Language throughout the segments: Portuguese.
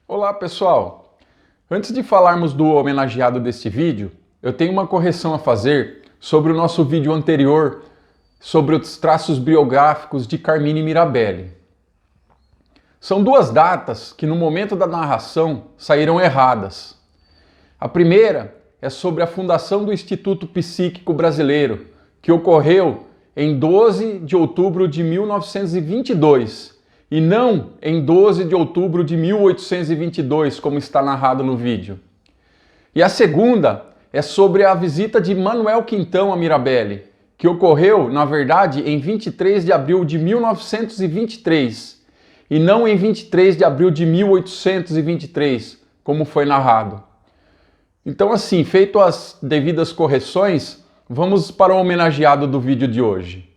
Olá pessoal! Antes de falarmos do homenageado deste vídeo, eu tenho uma correção a fazer sobre o nosso vídeo anterior sobre os traços biográficos de Carmine Mirabelli. São duas datas que no momento da narração saíram erradas. A primeira é sobre a fundação do Instituto Psíquico Brasileiro, que ocorreu em 12 de outubro de 1922 e não em 12 de outubro de 1822, como está narrado no vídeo. E a segunda é sobre a visita de Manuel Quintão a Mirabelli, que ocorreu, na verdade, em 23 de abril de 1923 e não em 23 de abril de 1823, como foi narrado. Então, assim, feito as devidas correções, vamos para o homenageado do vídeo de hoje.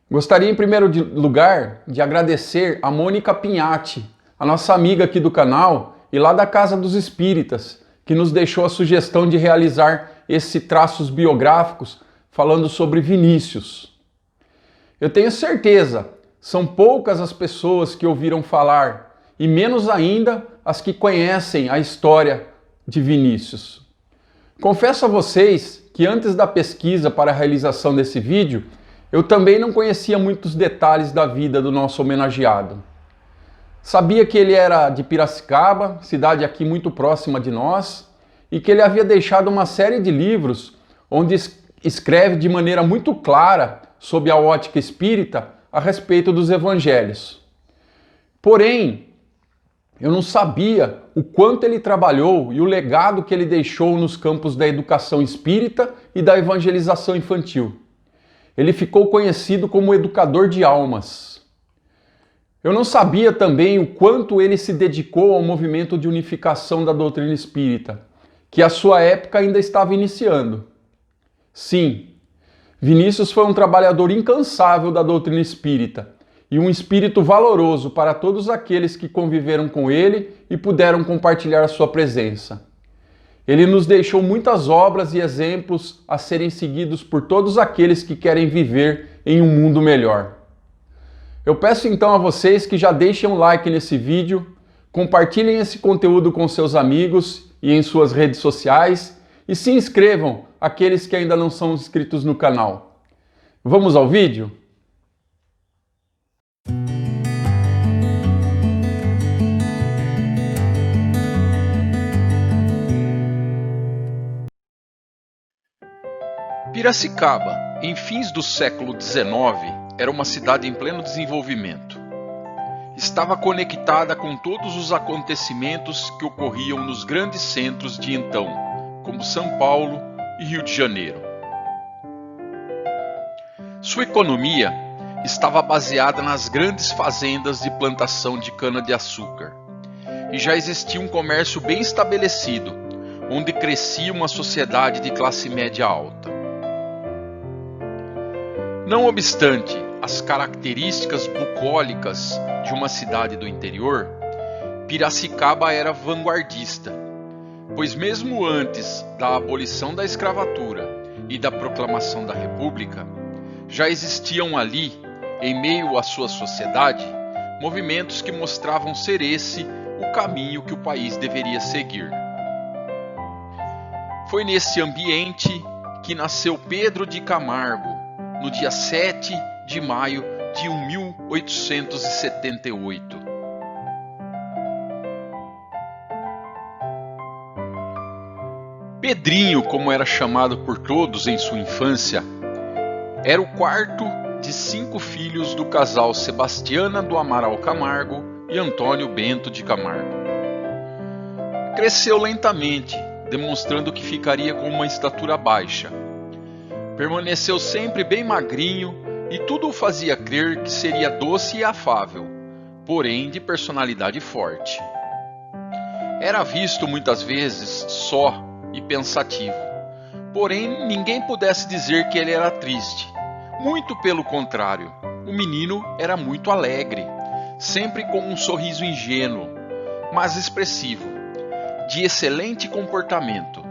Gostaria, em primeiro lugar, de agradecer a Mônica Pinhatti, a nossa amiga aqui do canal e lá da Casa dos Espíritas, que nos deixou a sugestão de realizar esses traços biográficos falando sobre Vinícius. Eu tenho certeza, são poucas as pessoas que ouviram falar, e menos ainda as que conhecem a história de Vinícius. Confesso a vocês que antes da pesquisa para a realização desse vídeo, eu também não conhecia muitos detalhes da vida do nosso homenageado. Sabia que ele era de Piracicaba, cidade aqui muito próxima de nós, e que ele havia deixado uma série de livros onde escreve de maneira muito clara sob a ótica espírita a respeito dos evangelhos. Porém, eu não sabia o quanto ele trabalhou e o legado que ele deixou nos campos da educação espírita e da evangelização infantil. Ele ficou conhecido como educador de almas. Eu não sabia também o quanto ele se dedicou ao movimento de unificação da doutrina espírita, que à sua época ainda estava iniciando. Sim, Vinícius foi um trabalhador incansável da doutrina espírita e um espírito valoroso para todos aqueles que conviveram com ele e puderam compartilhar a sua presença. Ele nos deixou muitas obras e exemplos a serem seguidos por todos aqueles que querem viver em um mundo melhor. Eu peço então a vocês que já deixem um like nesse vídeo, compartilhem esse conteúdo com seus amigos e em suas redes sociais e se inscrevam aqueles que ainda não são inscritos no canal. Vamos ao vídeo? Piracicaba, em fins do século XIX, era uma cidade em pleno desenvolvimento. Estava conectada com todos os acontecimentos que ocorriam nos grandes centros de então, como São Paulo e Rio de Janeiro. Sua economia estava baseada nas grandes fazendas de plantação de cana-de-açúcar, e já existia um comércio bem estabelecido, onde crescia uma sociedade de classe média alta. Não obstante as características bucólicas de uma cidade do interior, Piracicaba era vanguardista, pois mesmo antes da abolição da escravatura e da proclamação da República, já existiam ali, em meio à sua sociedade, movimentos que mostravam ser esse o caminho que o país deveria seguir. Foi nesse ambiente que nasceu Pedro de Camargo, no dia 7 de maio de 1878. Pedrinho, como era chamado por todos em sua infância, era o quarto de 5 filhos do casal Sebastiana do Amaral Camargo e Antônio Bento de Camargo. Cresceu lentamente, demonstrando que ficaria com uma estatura baixa. Permaneceu sempre bem magrinho e tudo o fazia crer que seria doce e afável, porém de personalidade forte. Era visto muitas vezes só e pensativo, porém ninguém pudesse dizer que ele era triste. Muito pelo contrário, o menino era muito alegre, sempre com um sorriso ingênuo, mas expressivo, de excelente comportamento.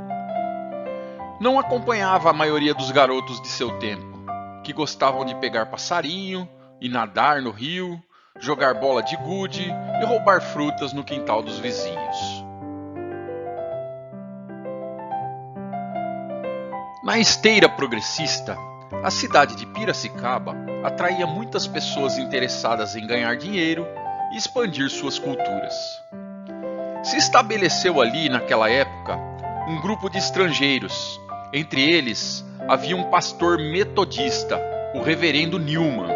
Não acompanhava a maioria dos garotos de seu tempo, que gostavam de pegar passarinho e nadar no rio, jogar bola de gude e roubar frutas no quintal dos vizinhos. Na esteira progressista, a cidade de Piracicaba atraía muitas pessoas interessadas em ganhar dinheiro e expandir suas culturas. Se estabeleceu ali, naquela época, um grupo de estrangeiros. Entre eles, havia um pastor metodista, o reverendo Newman,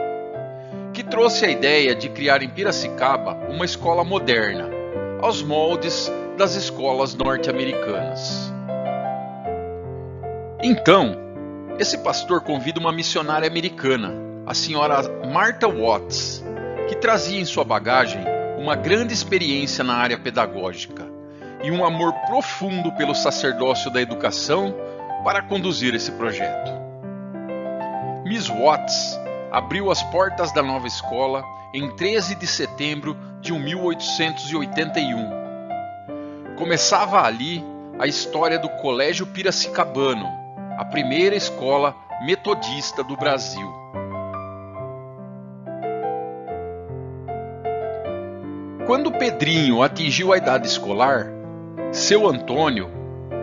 que trouxe a ideia de criar em Piracicaba uma escola moderna, aos moldes das escolas norte-americanas. Então, esse pastor convida uma missionária americana, a senhora Martha Watts, que trazia em sua bagagem uma grande experiência na área pedagógica e um amor profundo pelo sacerdócio da educação para conduzir esse projeto. Miss Watts abriu as portas da nova escola em 13 de setembro de 1881. Começava ali a história do Colégio Piracicabano, a primeira escola metodista do Brasil. Quando Pedrinho atingiu a idade escolar, seu Antônio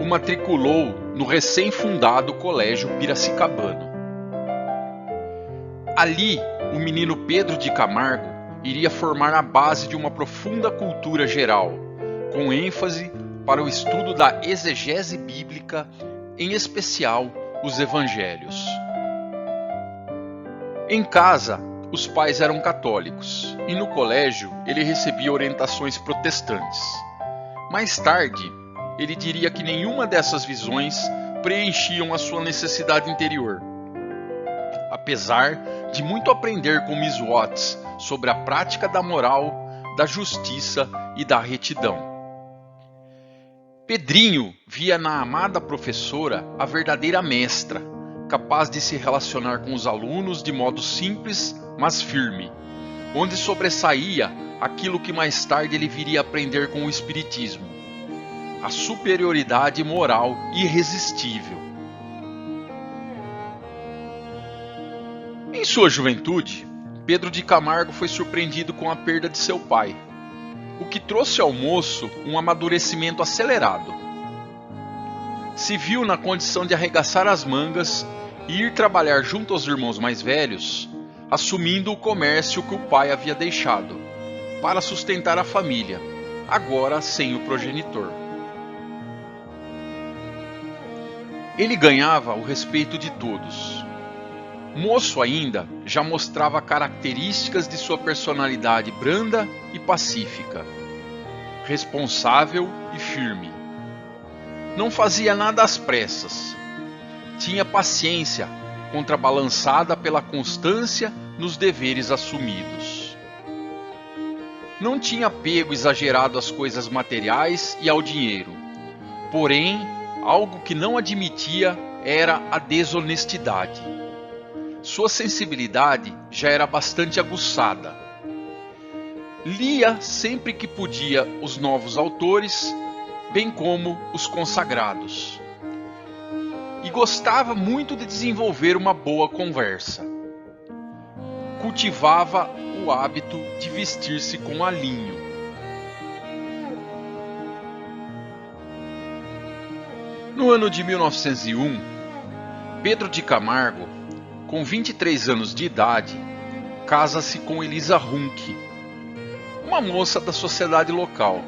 o matriculou no recém-fundado Colégio Piracicabano. Ali, o menino Pedro de Camargo iria formar a base de uma profunda cultura geral, com ênfase para o estudo da exegese bíblica, em especial os evangelhos. Em casa, os pais eram católicos e no colégio ele recebia orientações protestantes. Mais tarde, ele diria que nenhuma dessas visões preenchiam a sua necessidade interior. Apesar de muito aprender com Miss Watts sobre a prática da moral, da justiça e da retidão. Pedrinho via na amada professora a verdadeira mestra, capaz de se relacionar com os alunos de modo simples, mas firme, onde sobressaía aquilo que mais tarde ele viria a aprender com o Espiritismo, a superioridade moral irresistível. Em sua juventude, Pedro de Camargo foi surpreendido com a perda de seu pai, o que trouxe ao moço um amadurecimento acelerado. Se viu na condição de arregaçar as mangas e ir trabalhar junto aos irmãos mais velhos, assumindo o comércio que o pai havia deixado, para sustentar a família, agora sem o progenitor. Ele ganhava o respeito de todos. Moço ainda, já mostrava características de sua personalidade branda e pacífica, responsável e firme. Não fazia nada às pressas. Tinha paciência, contrabalançada pela constância nos deveres assumidos. Não tinha apego exagerado às coisas materiais e ao dinheiro. Porém, algo que não admitia era a desonestidade. Sua sensibilidade já era bastante aguçada. Lia sempre que podia os novos autores, bem como os consagrados. E gostava muito de desenvolver uma boa conversa. Cultivava o hábito de vestir-se com alinho. No ano de 1901, Pedro de Camargo, com 23 anos de idade, casa-se com Elisa Runke, uma moça da sociedade local,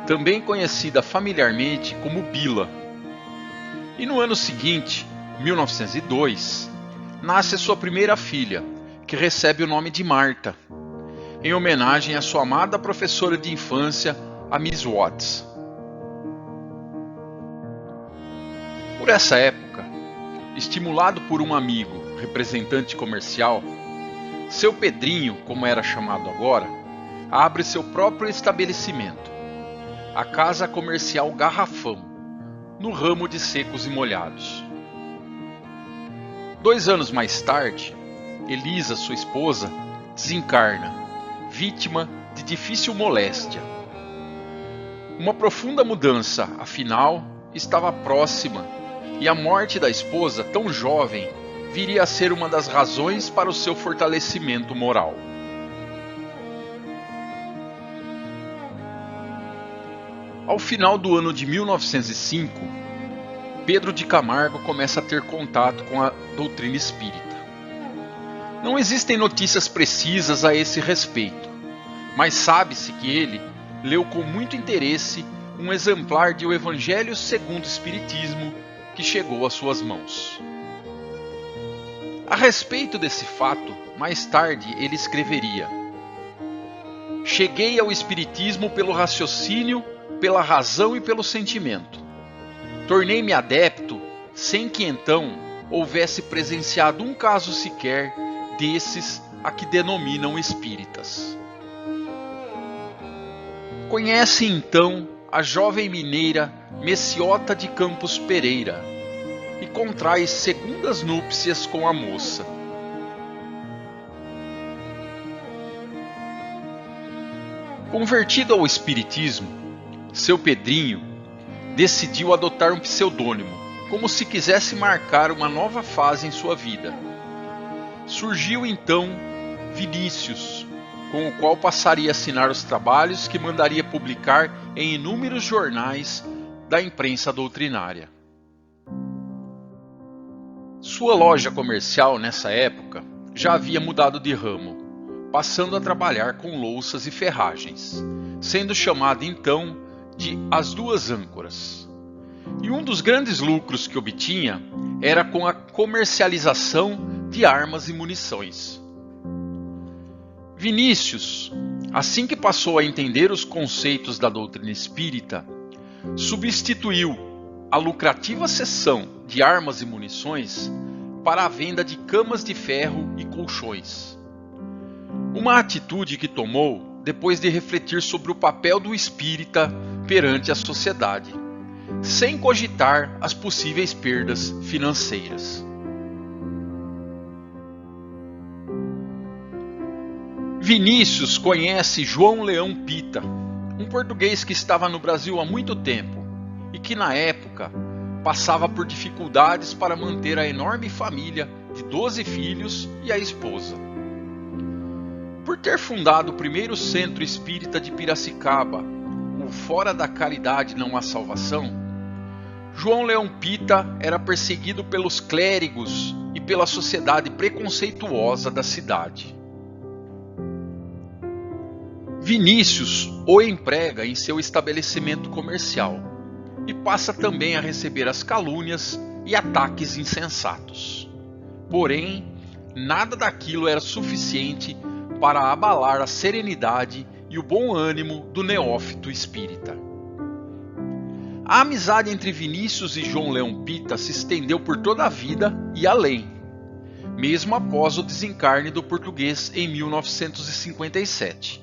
também conhecida familiarmente como Bila. E no ano seguinte, 1902, nasce sua primeira filha, que recebe o nome de Marta, em homenagem à sua amada professora de infância, a Miss Watts. Por essa época, estimulado por um amigo, representante comercial, seu Pedrinho, como era chamado agora, abre seu próprio estabelecimento, a Casa Comercial Garrafão, no ramo de secos e molhados. 2 anos mais tarde, Elisa, sua esposa, desencarna, vítima de difícil moléstia. Uma profunda mudança, afinal, estava próxima, e a morte da esposa, tão jovem, viria a ser uma das razões para o seu fortalecimento moral. Ao final do ano de 1905, Pedro de Camargo começa a ter contato com a doutrina espírita. Não existem notícias precisas a esse respeito, mas sabe-se que ele leu com muito interesse um exemplar de O Evangelho segundo o Espiritismo que chegou às suas mãos. A respeito desse fato, mais tarde ele escreveria: cheguei ao Espiritismo pelo raciocínio, pela razão e pelo sentimento. Tornei-me adepto sem que então houvesse presenciado um caso sequer desses a que denominam espíritas. Conhece então a jovem mineira Messiota de Campos Pereira e contrai segundas núpcias com a moça. Convertido ao espiritismo, seu Pedrinho decidiu adotar um pseudônimo, como se quisesse marcar uma nova fase em sua vida. Surgiu então Vinícius, com o qual passaria a assinar os trabalhos que mandaria publicar em inúmeros jornais da imprensa doutrinária. Sua loja comercial nessa época já havia mudado de ramo, passando a trabalhar com louças e ferragens, sendo chamada então de As Duas Âncoras. E um dos grandes lucros que obtinha era com a comercialização de armas e munições. Vinícius, assim que passou a entender os conceitos da doutrina espírita, substituiu a lucrativa seção de armas e munições para a venda de camas de ferro e colchões. Uma atitude que tomou depois de refletir sobre o papel do espírita perante a sociedade, sem cogitar as possíveis perdas financeiras. Vinícius conhece João Leão Pita, um português que estava no Brasil há muito tempo e que na época passava por dificuldades para manter a enorme família de 12 filhos e a esposa. Por ter fundado o primeiro centro espírita de Piracicaba, o Fora da Caridade Não Há Salvação, João Leão Pita era perseguido pelos clérigos e pela sociedade preconceituosa da cidade. Vinícius o emprega em seu estabelecimento comercial e passa também a receber as calúnias e ataques insensatos. Porém, nada daquilo era suficiente para abalar a serenidade e o bom ânimo do neófito espírita. A amizade entre Vinícius e João Leão Pita se estendeu por toda a vida e além, mesmo após o desencarne do português em 1957.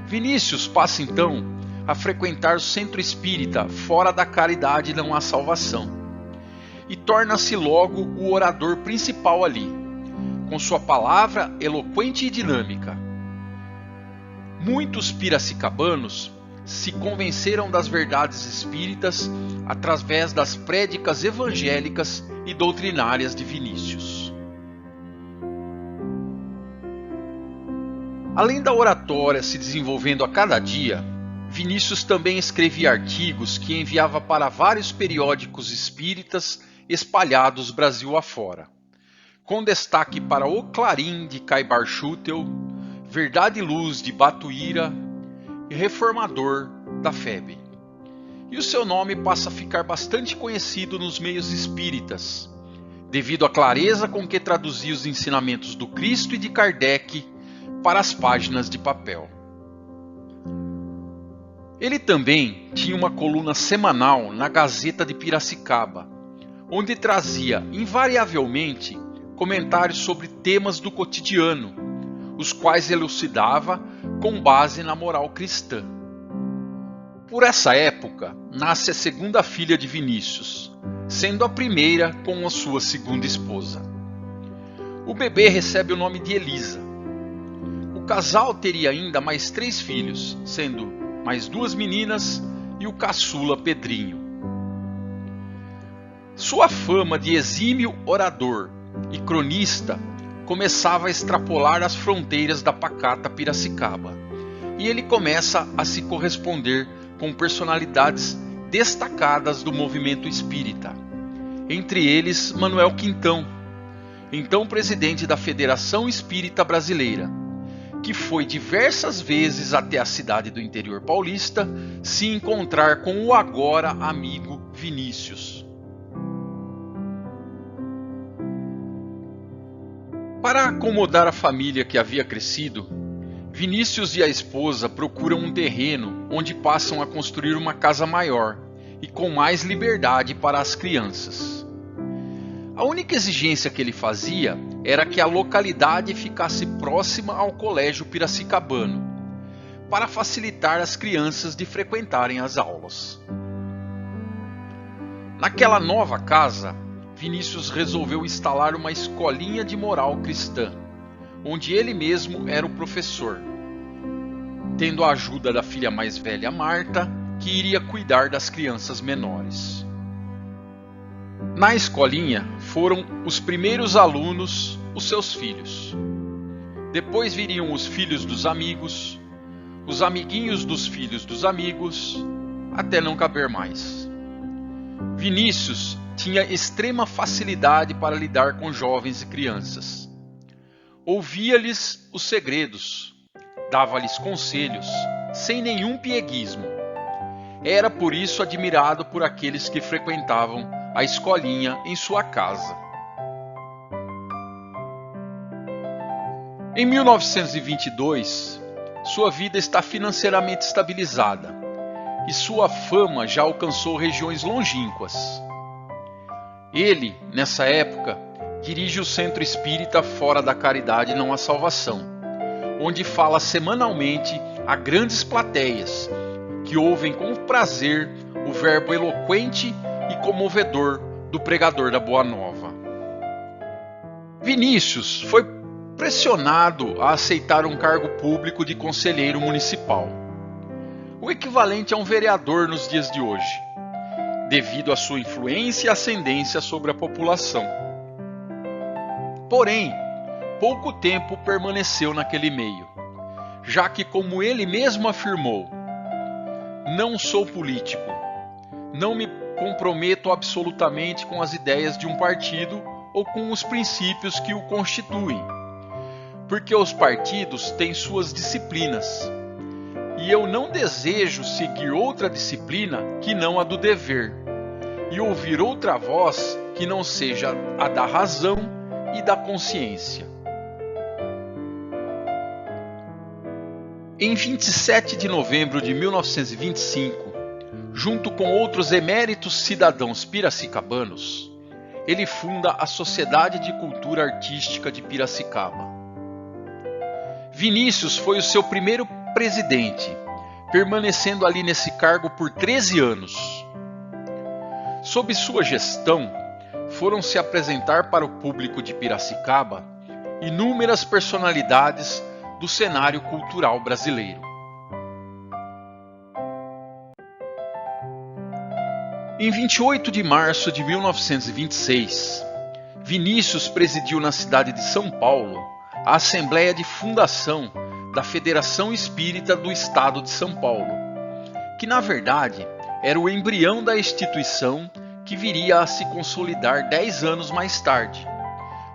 Vinícius passa então a frequentar o centro espírita Fora da Caridade Não Há Salvação e torna-se logo o orador principal ali, com sua palavra eloquente e dinâmica. Muitos piracicabanos se convenceram das verdades espíritas através das prédicas evangélicas e doutrinárias de Vinícius. Além da oratória se desenvolvendo a cada dia, Vinícius também escrevia artigos que enviava para vários periódicos espíritas espalhados Brasil afora, com destaque para O Clarim de Caibar-Schutel, Verdade e Luz de Batuíra e Reformador da FEB. E o seu nome passa a ficar bastante conhecido nos meios espíritas, devido à clareza com que traduzia os ensinamentos do Cristo e de Kardec para as páginas de papel. Ele também tinha uma coluna semanal na Gazeta de Piracicaba, onde trazia invariavelmente comentários sobre temas do cotidiano, os quais elucidava com base na moral cristã. Por essa época, nasce a segunda filha de Vinícius, sendo a primeira com a sua segunda esposa. O bebê recebe o nome de Elisa. O casal teria ainda mais 3 filhos, sendo mais 2 meninas e o caçula Pedrinho. Sua fama de exímio orador e cronista começava a extrapolar as fronteiras da pacata Piracicaba, e ele começa a se corresponder com personalidades destacadas do movimento espírita, entre eles Manuel Quintão, então presidente da Federação Espírita Brasileira, que foi diversas vezes até a cidade do interior paulista se encontrar com o agora amigo Vinícius. Para acomodar a família que havia crescido, Vinícius e a esposa procuram um terreno onde passam a construir uma casa maior e com mais liberdade para as crianças. A única exigência que ele fazia era que a localidade ficasse próxima ao Colégio Piracicabano, para facilitar as crianças de frequentarem as aulas. Naquela nova casa, Vinícius resolveu instalar uma escolinha de moral cristã, onde ele mesmo era o professor, tendo a ajuda da filha mais velha, Marta, que iria cuidar das crianças menores. Na escolinha foram os primeiros alunos os seus filhos. Depois viriam os filhos dos amigos, os amiguinhos dos filhos dos amigos, até não caber mais. Vinícius tinha extrema facilidade para lidar com jovens e crianças. Ouvia-lhes os segredos, dava-lhes conselhos, sem nenhum pieguismo. Era por isso admirado por aqueles que frequentavam a escolinha em sua casa. Em 1922, sua vida está financeiramente estabilizada e sua fama já alcançou regiões longínquas. Ele, nessa época, dirige o Centro Espírita Fora da Caridade Não Há Salvação, onde fala semanalmente a grandes plateias que ouvem com prazer o verbo eloquente e comovedor do pregador da Boa Nova. Vinícius foi pressionado a aceitar um cargo público de conselheiro municipal, o equivalente a um vereador nos dias de hoje, devido à sua influência e ascendência sobre a população. Porém, pouco tempo permaneceu naquele meio, já que, como ele mesmo afirmou, não sou político, não me comprometo absolutamente com as ideias de um partido ou com os princípios que o constituem, porque os partidos têm suas disciplinas, e eu não desejo seguir outra disciplina que não a do dever, e ouvir outra voz que não seja a da razão e da consciência. Em 27 de novembro de 1925, junto com outros eméritos cidadãos piracicabanos, ele funda a Sociedade de Cultura Artística de Piracicaba. Vinícius foi o seu primeiro presidente, permanecendo ali nesse cargo por 13 anos. Sob sua gestão, foram se apresentar para o público de Piracicaba inúmeras personalidades do cenário cultural brasileiro. Em 28 de março de 1926, Vinícius presidiu na cidade de São Paulo a Assembleia de Fundação da Federação Espírita do Estado de São Paulo, que na verdade era o embrião da instituição que viria a se consolidar 10 anos mais tarde,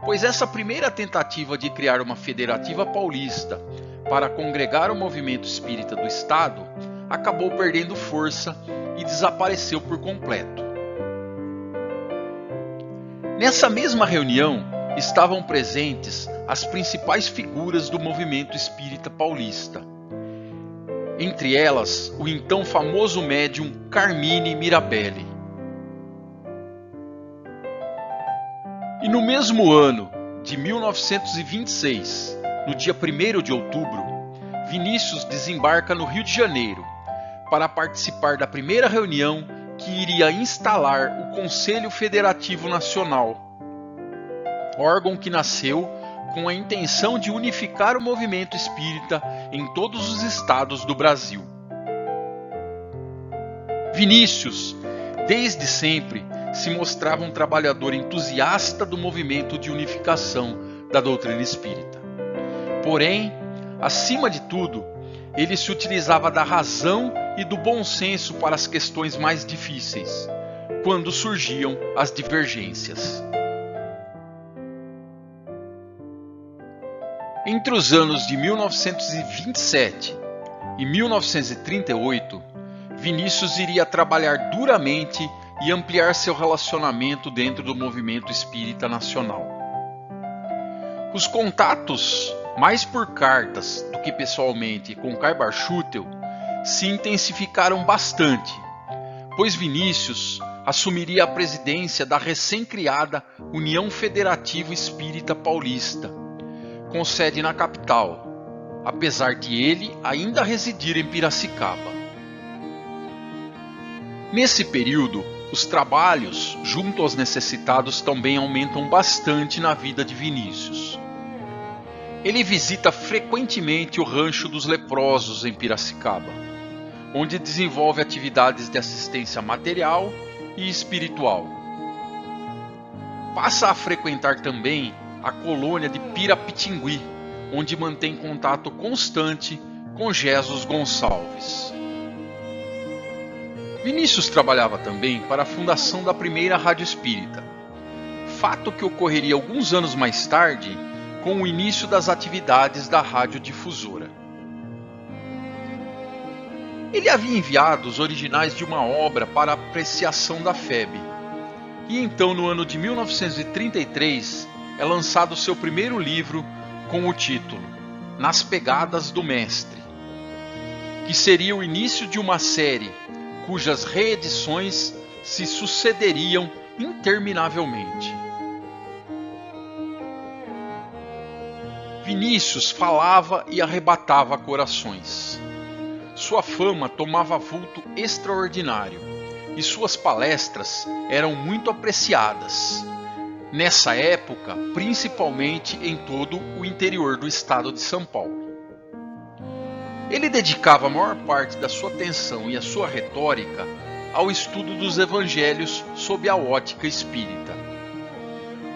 pois essa primeira tentativa de criar uma federativa paulista para congregar o movimento espírita do Estado acabou perdendo força e desapareceu por completo. Nessa mesma reunião estavam presentes as principais figuras do movimento espírita paulista, entre elas o então famoso médium Carmine Mirabelli. E no mesmo ano de 1926, no dia 1º de outubro, Vinícius desembarca no Rio de Janeiro para participar da primeira reunião que iria instalar o Conselho Federativo Nacional, órgão que nasceu com a intenção de unificar o movimento espírita em todos os estados do Brasil. Vinícius, desde sempre, se mostrava um trabalhador entusiasta do movimento de unificação da doutrina espírita. Porém, acima de tudo, ele se utilizava da razão e do bom senso para as questões mais difíceis, quando surgiam as divergências. Entre os anos de 1927 e 1938, Vinícius iria trabalhar duramente e ampliar seu relacionamento dentro do movimento espírita nacional. Os contatos, mais por cartas do que pessoalmente com Caibar Schutel, se intensificaram bastante, pois Vinícius assumiria a presidência da recém-criada União Federativa Espírita Paulista, com sede na capital, apesar de ele ainda residir em Piracicaba. Nesse período, os trabalhos junto aos necessitados também aumentam bastante na vida de Vinícius. Ele visita frequentemente o Rancho dos Leprosos em Piracicaba, onde desenvolve atividades de assistência material e espiritual. Passa a frequentar também a colônia de Pirapitingui, onde mantém contato constante com Jesus Gonçalves. Vinícius trabalhava também para a fundação da primeira Rádio Espírita, fato que ocorreria alguns anos mais tarde com o início das atividades da radiodifusora. Ele havia enviado os originais de uma obra para apreciação da FEB, e então no ano de 1933 é lançado seu primeiro livro com o título Nas Pegadas do Mestre, que seria o início de uma série cujas reedições se sucederiam interminavelmente. Vinícius falava e arrebatava corações. Sua fama tomava vulto extraordinário e suas palestras eram muito apreciadas. Nessa época, principalmente em todo o interior do estado de São Paulo. Ele dedicava a maior parte da sua atenção e a sua retórica ao estudo dos evangelhos sob a ótica espírita.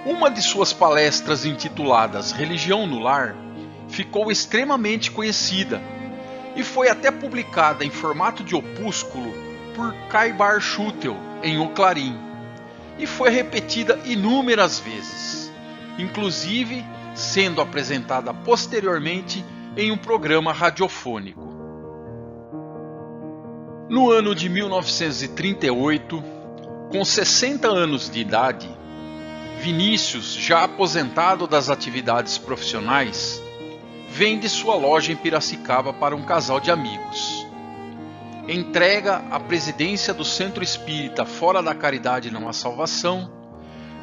Uma de suas palestras intituladas Religião no Lar ficou extremamente conhecida e foi até publicada em formato de opúsculo por Caibar Schutel em O Clarim, e foi repetida inúmeras vezes, inclusive sendo apresentada posteriormente em um programa radiofônico. No ano de 1938, com 60 anos de idade, Vinícius, já aposentado das atividades profissionais, vende sua loja em Piracicaba para um casal de amigos. Entrega a presidência do Centro Espírita Fora da Caridade Não Há Salvação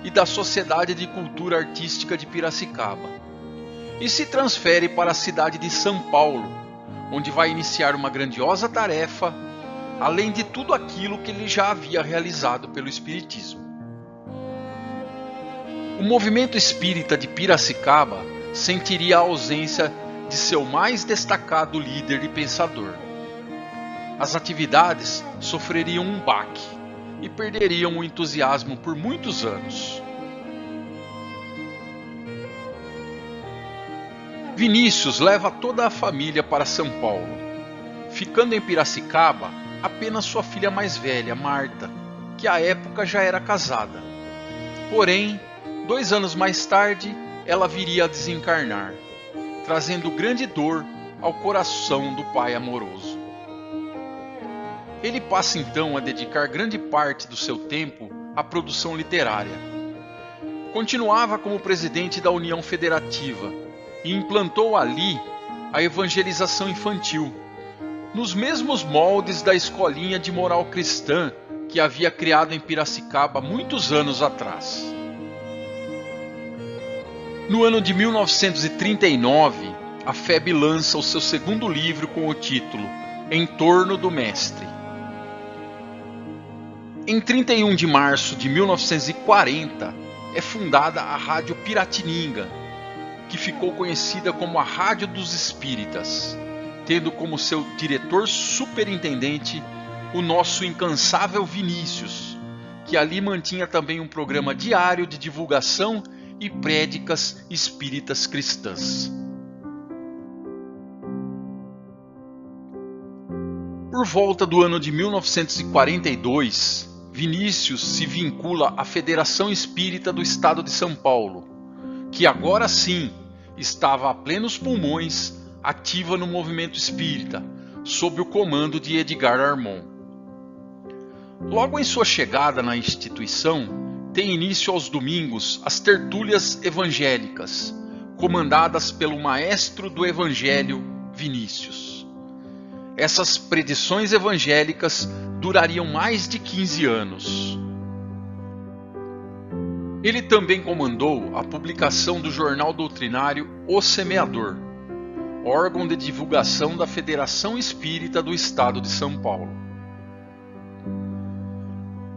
e da Sociedade de Cultura Artística de Piracicaba e se transfere para a cidade de São Paulo, onde vai iniciar uma grandiosa tarefa, além de tudo aquilo que ele já havia realizado pelo Espiritismo. O movimento espírita de Piracicaba sentiria a ausência de seu mais destacado líder e pensador. As atividades sofreriam um baque e perderiam o entusiasmo por muitos anos. Vinícius leva toda a família para São Paulo, ficando em Piracicaba apenas sua filha mais velha, Marta, que à época já era casada. Porém, 2 anos mais tarde, ela viria a desencarnar, trazendo grande dor ao coração do pai amoroso. Ele passa então a dedicar grande parte do seu tempo à produção literária. Continuava como presidente da União Federativa e implantou ali a evangelização infantil, nos mesmos moldes da escolinha de moral cristã que havia criado em Piracicaba muitos anos atrás. No ano de 1939, a FEB lança o seu segundo livro com o título Em Torno do Mestre. Em 31 de março de 1940, é fundada a Rádio Piratininga, que ficou conhecida como a Rádio dos Espíritas, tendo como seu diretor superintendente o nosso incansável Vinícius, que ali mantinha também um programa diário de divulgação e prédicas espíritas cristãs. Por volta do ano de 1942, Vinícius se vincula à Federação Espírita do Estado de São Paulo, que agora sim estava a plenos pulmões ativa no movimento espírita, sob o comando de Edgar Armon. Logo em sua chegada na instituição, tem início aos domingos as tertúlias evangélicas, comandadas pelo maestro do Evangelho, Vinícius. Essas predições evangélicas durariam mais de 15 anos. Ele também comandou a publicação do jornal doutrinário O Semeador, órgão de divulgação da Federação Espírita do Estado de São Paulo.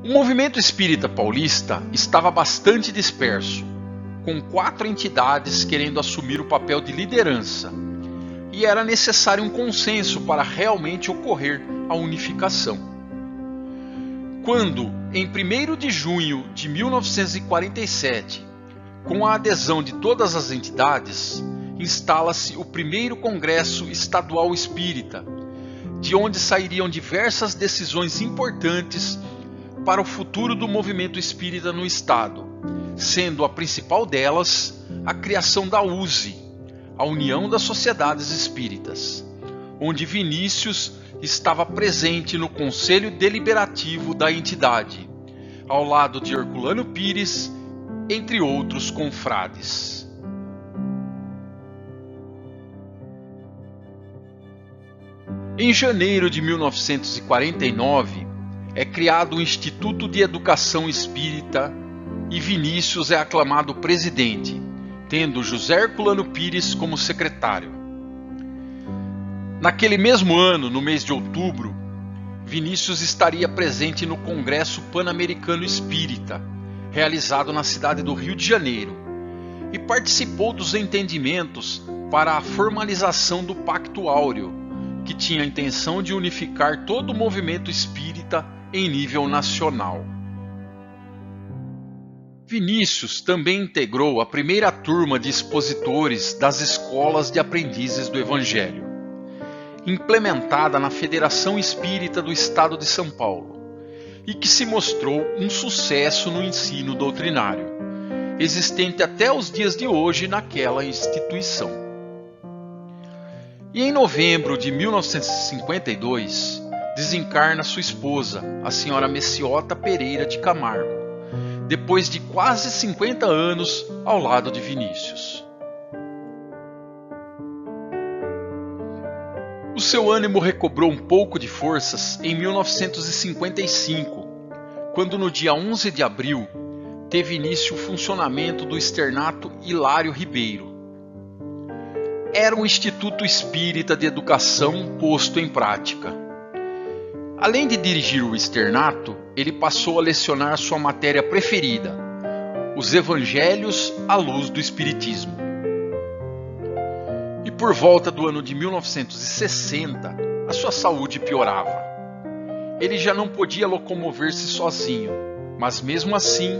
O movimento espírita paulista estava bastante disperso, com 4 entidades querendo assumir o papel de liderança, e era necessário um consenso para realmente ocorrer a unificação. Quando, em 1º de junho de 1947, com a adesão de todas as entidades, instala-se o primeiro Congresso Estadual Espírita, de onde sairiam diversas decisões importantes para o futuro do movimento espírita no Estado, sendo a principal delas a criação da USE, a União das Sociedades Espíritas, onde Vinícius estava presente no Conselho Deliberativo da entidade, ao lado de Herculano Pires, entre outros confrades. Em janeiro de 1949, é criado o Instituto de Educação Espírita e Vinícius é aclamado presidente, tendo José Herculano Pires como secretário. Naquele mesmo ano, no mês de outubro, Vinícius estaria presente no Congresso Pan-Americano Espírita, realizado na cidade do Rio de Janeiro, e participou dos entendimentos para a formalização do Pacto Áureo, que tinha a intenção de unificar todo o movimento espírita em nível nacional. Vinícius também integrou a primeira turma de expositores das escolas de aprendizes do Evangelho, implementada na Federação Espírita do Estado de São Paulo, e que se mostrou um sucesso no ensino doutrinário, existente até os dias de hoje naquela instituição. E em novembro de 1952, desencarna sua esposa, a senhora Messiota Pereira de Camargo, depois de quase 50 anos ao lado de Vinícius. O seu ânimo recobrou um pouco de forças em 1955, quando no dia 11 de abril teve início o funcionamento do Externato Hilário Ribeiro. Era um instituto espírita de educação posto em prática. Além de dirigir o externato, ele passou a lecionar sua matéria preferida, os Evangelhos à luz do Espiritismo. E por volta do ano de 1960, a sua saúde piorava. Ele já não podia locomover-se sozinho, mas mesmo assim,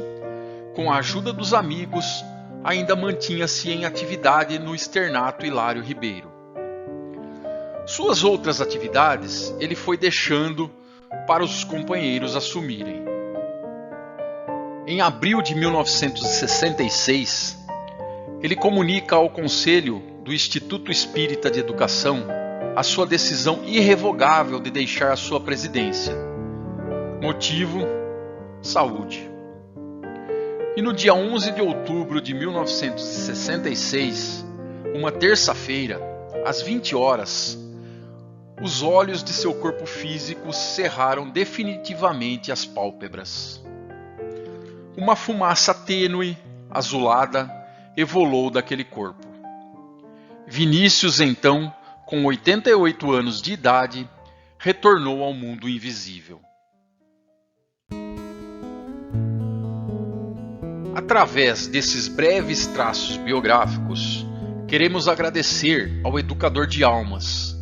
com a ajuda dos amigos, ainda mantinha-se em atividade no Externato Hilário Ribeiro. Suas outras atividades ele foi deixando para os companheiros assumirem. Em abril de 1966, ele comunica ao Conselho do Instituto Espírita de Educação a sua decisão irrevogável de deixar a sua presidência. Motivo: saúde. E no dia 11 de outubro de 1966, uma terça-feira, às 20 horas, os olhos de seu corpo físico cerraram definitivamente as pálpebras. Uma fumaça tênue, azulada, evolou daquele corpo. Vinícius, então, com 88 anos de idade, retornou ao mundo invisível. Através desses breves traços biográficos, queremos agradecer ao educador de almas,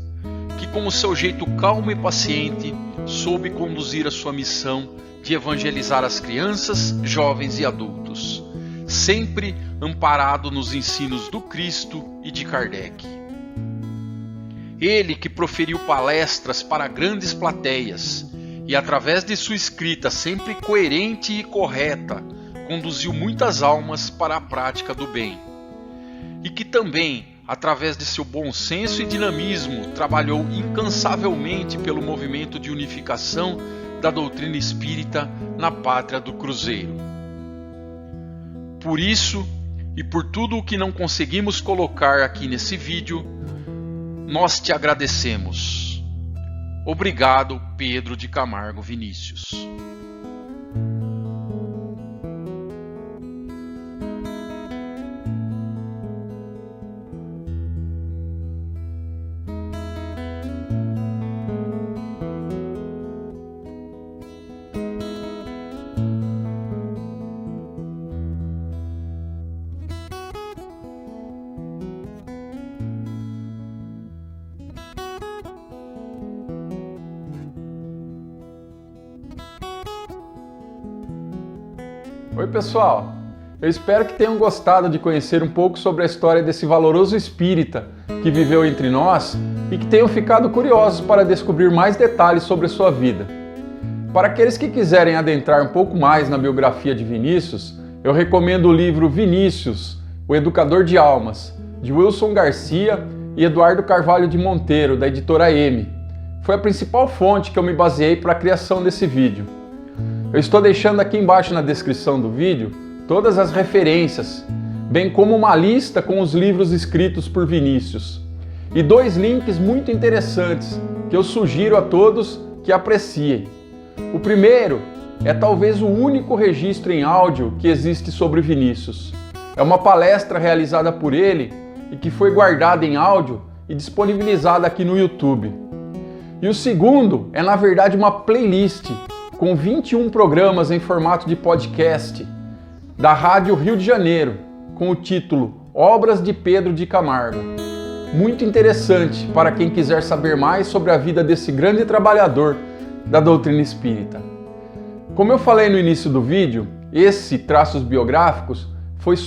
que com o seu jeito calmo e paciente soube conduzir a sua missão de evangelizar as crianças, jovens e adultos, sempre amparado nos ensinos do Cristo e de Kardec. Ele que proferiu palestras para grandes plateias e, através de sua escrita sempre coerente e correta, conduziu muitas almas para a prática do bem. E que também, através de seu bom senso e dinamismo, trabalhou incansavelmente pelo movimento de unificação da doutrina espírita na pátria do Cruzeiro. Por isso, e por tudo o que não conseguimos colocar aqui nesse vídeo, nós te agradecemos. Obrigado, Pedro de Camargo Vinícius. Oi pessoal, eu espero que tenham gostado de conhecer um pouco sobre a história desse valoroso espírita que viveu entre nós e que tenham ficado curiosos para descobrir mais detalhes sobre a sua vida. Para aqueles que quiserem adentrar um pouco mais na biografia de Vinícius, eu recomendo o livro Vinícius, o Educador de Almas, de Wilson Garcia e Eduardo Carvalho de Monteiro, da editora M. Foi a principal fonte que eu me baseei para a criação desse vídeo. Eu estou deixando aqui embaixo na descrição do vídeo todas as referências, bem como uma lista com os livros escritos por Vinícius. E 2 links muito interessantes que eu sugiro a todos que apreciem. O primeiro é talvez o único registro em áudio que existe sobre Vinícius. É uma palestra realizada por ele e que foi guardada em áudio e disponibilizada aqui no YouTube. E o segundo é na verdade uma playlist com 21 programas em formato de podcast, da Rádio Rio de Janeiro, com o título Obras de Pedro de Camargo. Muito interessante para quem quiser saber mais sobre a vida desse grande trabalhador da doutrina espírita. Como eu falei no início do vídeo, esse Traços Biográficos foi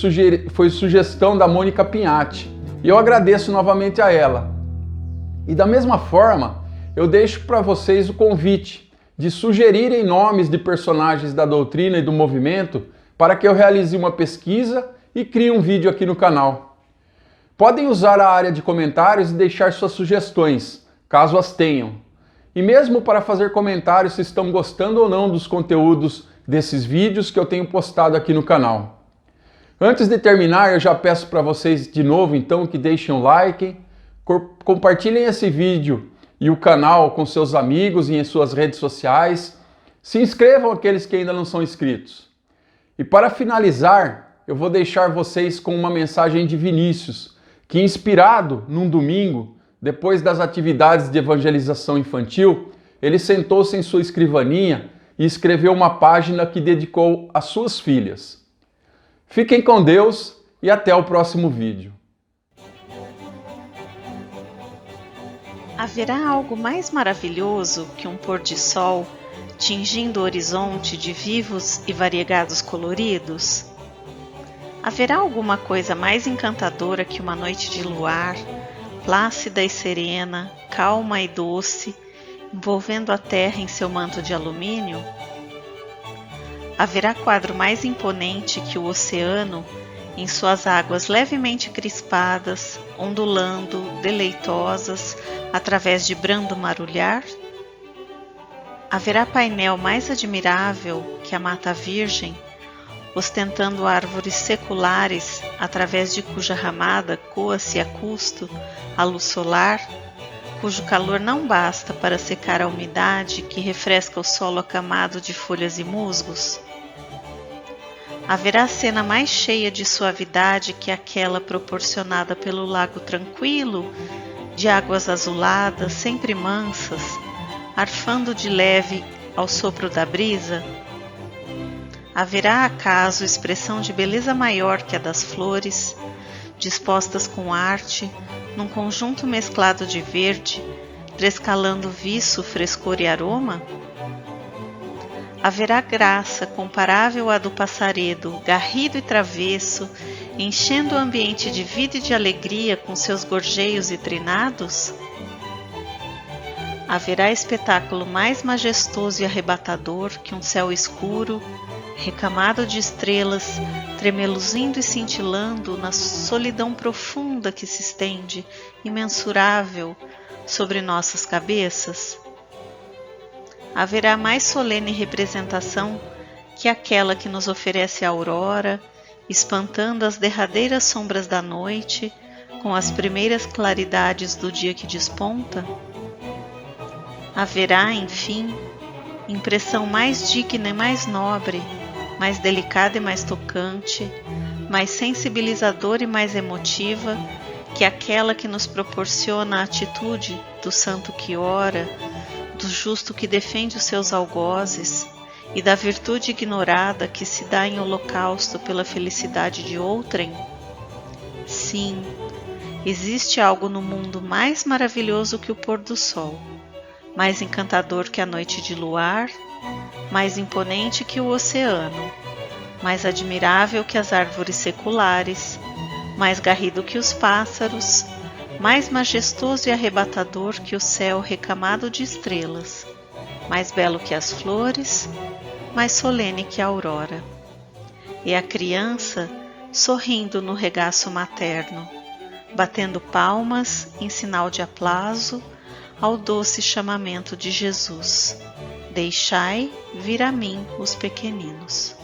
sugestão da Mônica Pinhatti, e eu agradeço novamente a ela. E da mesma forma, eu deixo para vocês o convite de sugerirem nomes de personagens da doutrina e do movimento para que eu realize uma pesquisa e crie um vídeo aqui no canal. Podem usar a área de comentários e deixar suas sugestões, caso as tenham. E mesmo para fazer comentários se estão gostando ou não dos conteúdos desses vídeos que eu tenho postado aqui no canal. Antes de terminar, eu já peço para vocês de novo então que deixem um like, compartilhem esse vídeo e o canal com seus amigos e em suas redes sociais. Se inscrevam aqueles que ainda não são inscritos. E para finalizar, eu vou deixar vocês com uma mensagem de Vinícius, que inspirado num domingo, depois das atividades de evangelização infantil, ele sentou-se em sua escrivaninha e escreveu uma página que dedicou às suas filhas. Fiquem com Deus e até o próximo vídeo. Haverá algo mais maravilhoso que um pôr de sol tingindo o horizonte de vivos e variegados coloridos? Haverá alguma coisa mais encantadora que uma noite de luar, plácida e serena, calma e doce, envolvendo a terra em seu manto de alumínio? Haverá quadro mais imponente que o oceano, em suas águas levemente crispadas, ondulando, deleitosas, através de brando marulhar? Haverá painel mais admirável que a mata virgem, ostentando árvores seculares, através de cuja ramada coa-se a custo a luz solar, cujo calor não basta para secar a umidade que refresca o solo acamado de folhas e musgos? Haverá cena mais cheia de suavidade que aquela proporcionada pelo lago tranquilo, de águas azuladas, sempre mansas, arfando de leve ao sopro da brisa? Haverá acaso expressão de beleza maior que a das flores, dispostas com arte, num conjunto mesclado de verde, trescalando viço, frescor e aroma? Haverá graça comparável à do passaredo, garrido e travesso, enchendo o ambiente de vida e de alegria com seus gorjeios e trinados? Haverá espetáculo mais majestoso e arrebatador que um céu escuro, recamado de estrelas, tremeluzindo e cintilando na solidão profunda que se estende, imensurável, sobre nossas cabeças? Haverá mais solene representação que aquela que nos oferece a aurora, espantando as derradeiras sombras da noite, com as primeiras claridades do dia que desponta? Haverá, enfim, impressão mais digna e mais nobre, mais delicada e mais tocante, mais sensibilizadora e mais emotiva que aquela que nos proporciona a atitude do santo que ora, do justo que defende os seus algozes e da virtude ignorada que se dá em holocausto pela felicidade de outrem? Sim, existe algo no mundo mais maravilhoso que o pôr do sol, mais encantador que a noite de luar, mais imponente que o oceano, mais admirável que as árvores seculares, mais garrido que os pássaros, mais majestoso e arrebatador que o céu recamado de estrelas, mais belo que as flores, mais solene que a aurora. E a criança sorrindo no regaço materno, batendo palmas em sinal de aplauso ao doce chamamento de Jesus: deixai vir a mim os pequeninos.